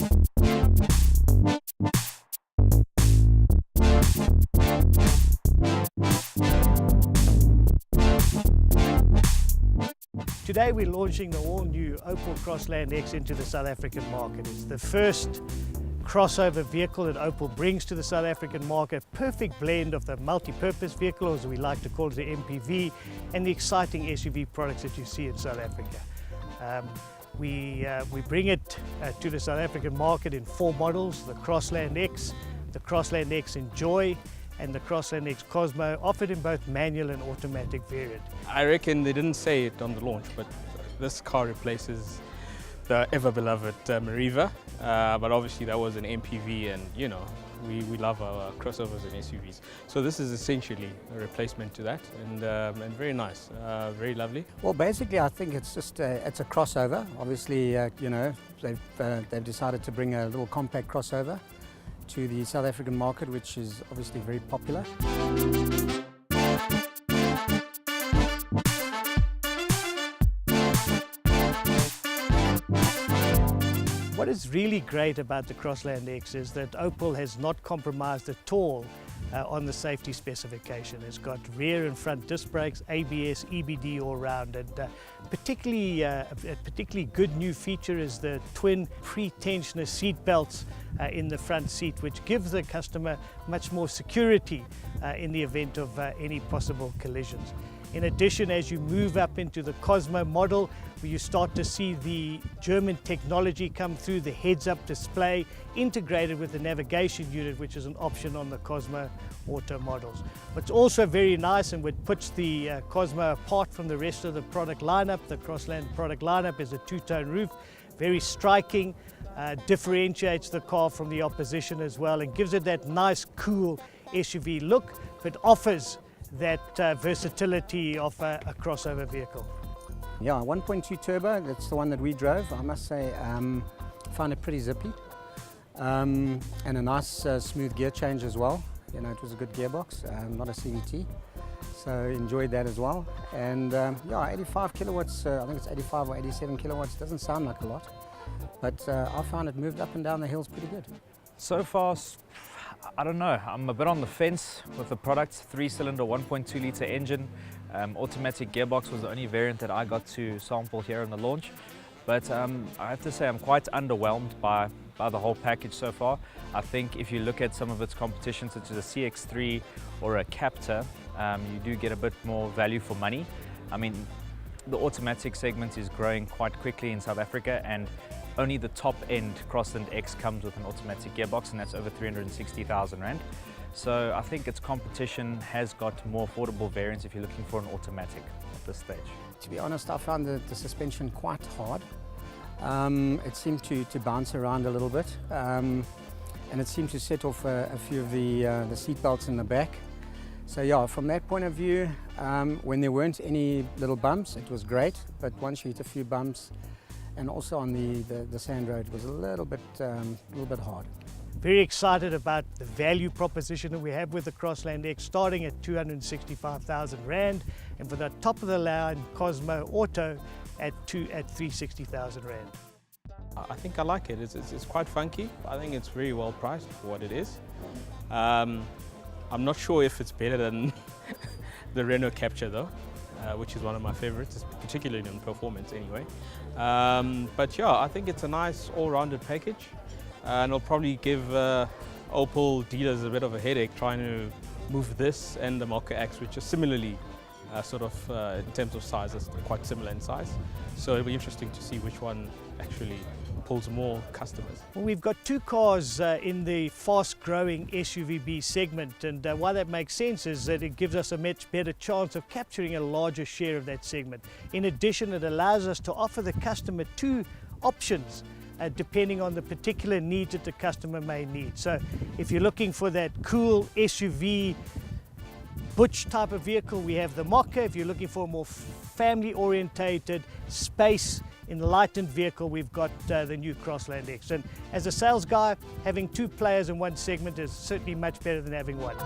Today we're launching the all-new Opel Crossland X into the South African market. It's the first crossover vehicle that Opel brings to the South African market. Perfect blend of the multi-purpose vehicle, or as we like to call it, the MPV, and the exciting SUV products that you see in South Africa. We bring it to the South African market in 4 models: the Crossland X, the Crossland X Enjoy, and the Crossland X Cosmo, offered in both manual and automatic variant. I reckon they didn't say it on the launch, but this car replaces the ever-beloved Meriva, but obviously that was an MPV, and you know, we love our crossovers and SUVs. So this is essentially a replacement to that, and very nice, very lovely. Well, basically I think it's just it's a crossover. Obviously, you know, they've decided to bring a little compact crossover to the South African market, which is obviously very popular. What is really great about the Crossland X is that Opel has not compromised at all on the safety specification. It's got rear and front disc brakes, ABS, EBD all round, and a particularly good new feature is the twin pre-tensioner seat belts in the front seat, which gives the customer much more security in the event of any possible collisions. In addition, as you move up into the Cosmo model, where you start to see the German technology come through, the heads-up display integrated with the navigation unit, which is an option on the Cosmo Auto models. What's also very nice, and what puts the Cosmo apart from the rest of the product lineup, the Crossland product lineup, is a 2-tone roof. Very striking, differentiates the car from the opposition as well, and gives it that nice, cool SUV look, but offers that versatility of a crossover vehicle. Yeah, 1.2 turbo, that's the one that we drove. I must say, found it pretty zippy. And a nice smooth gear change as well. You know, it was a good gearbox, not a CVT. So enjoyed that as well. And yeah, 85 kilowatts, I think it's 85 or 87 kilowatts, doesn't sound like a lot. But I found it moved up and down the hills pretty good. So far, I don't know, I'm a bit on the fence with the product. 3-cylinder, 1.2 litre engine. Automatic gearbox was the only variant that I got to sample here in the launch. But I have to say I'm quite underwhelmed by the whole package so far. I think if you look at some of its competition, such as a CX-3 or a Captur, you do get a bit more value for money. I mean, the automatic segment is growing quite quickly in South Africa, and only the top-end Crossland X comes with an automatic gearbox, and that's over 360,000 Rand. So I think its competition has got more affordable variants if you're looking for an automatic at this stage. To be honest, I found the suspension quite hard. It seemed to bounce around a little bit, and it seemed to set off a few of the seat belts in the back. So yeah, from that point of view, when there weren't any little bumps, it was great. But once you hit a few bumps, and also on the sand road, it was a little bit hard. Very excited about the value proposition that we have with the Crossland X, starting at 265,000 Rand, and for the top of the line Cosmo Auto at 360,000 Rand. I think I like it. It's quite funky. I think it's very well priced for what it is. I'm not sure if it's better than the Renault Captur though, which is one of my favorites, particularly in performance anyway. But yeah, I think it's a nice all-rounded package, and it'll probably give Opel dealers a bit of a headache trying to move this and the Mokka X, which are similarly in terms of size, is quite similar in size. So it'll be interesting to see which one actually pulls more customers. Well, we've got 2 cars in the fast-growing SUVB segment, and why that makes sense is that it gives us a much better chance of capturing a larger share of that segment. In addition, it allows us to offer the customer 2 options depending on the particular needs that the customer may need. So if you're looking for that cool SUV butch type of vehicle, we have the Mokka. If you're looking for a more family-orientated space enlightened vehicle, we've got the new Crossland X. And as a sales guy, having 2 players in one segment is certainly much better than having one.